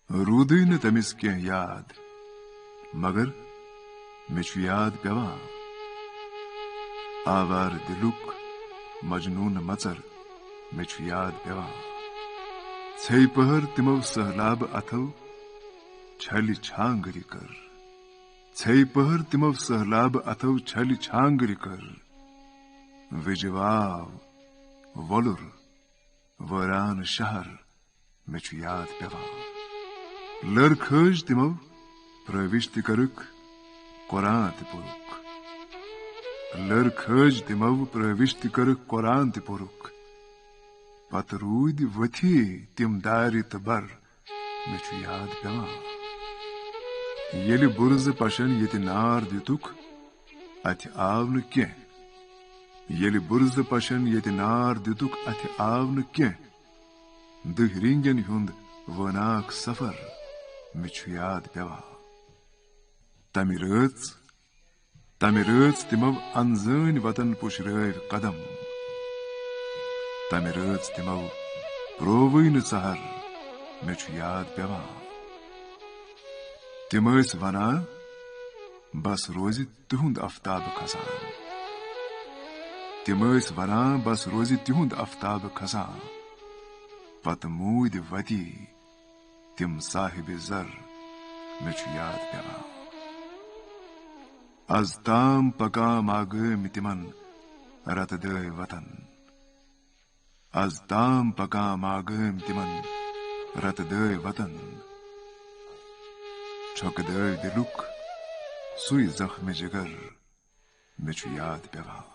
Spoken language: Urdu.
روٗدٕے نہٕ تٔمِس کینٛہہ یاد مگر مےٚ چھُ یاد پیوان آوار دِلُک مجنوٗن مژر مےٚ چھُ یاد پیوان ژھیٚیہِ پٔہر تِمو سہلابہٕ اَتھو چھلہِ چھانگرِ کٔر ژھیٚیہِ پٔہر تِمو سہلابہٕ اَتھو چھلہِ چھانگرِ کٔر وِجہِ واو وۄلُر وٲران شہر مےٚ چھُ یاد پیوان لٔر کھٲج تِمو پرٲوِش تہِ کٔرٕکھ قۄران تہِ پوٚرُکھ لٔر کھٲج تِمو پرٲوِش تہِ کٔرٕکھ قۄران تہِ پوٚرُکھ پتہٕ روٗدۍ ؤتھی تِم دارِ تہٕ بر مےٚ چھُ یاد پیوان ییٚلہِ بُرزٕ پشن ییٚتہِ نار دِتُکھ اَتھِ آو نہٕ کینٛہہ ییٚلہِ بُرزٕ پشن ییٚتہِ نار دِتُکھ اَتھِ آو نہٕ کینٛہہ دٔہۍ رینگٮ۪ن ہُنٛد وٲناکھ سفر مےٚ چھُ یاد پیوان تمہِ رٲژ تِمو انزٲنۍ وطن پُشرٲوۍ قدم تمہِ رٲژ تِمو پرووٕے نہٕ ژہر مےٚ چھُ یاد پیوان تِم ٲسۍ ونان بس روزِ تِہُنٛد افتابہٕ کھسان تِم ٲسۍ ونان بس روزِ تِہُنٛد افتابہٕ کھسان پتہٕ موٗدۍ وتی تِم صاحبِ زر مےٚ چھُ یاد پیوان از تام پکان تِمن رتہٕ دٲے وطن از تام پکان تِمن رتہٕ دٲے وطن چھۄکہٕ دٲے دِلُک سُے زخمِ جگر مےٚ چھُ یاد پیوان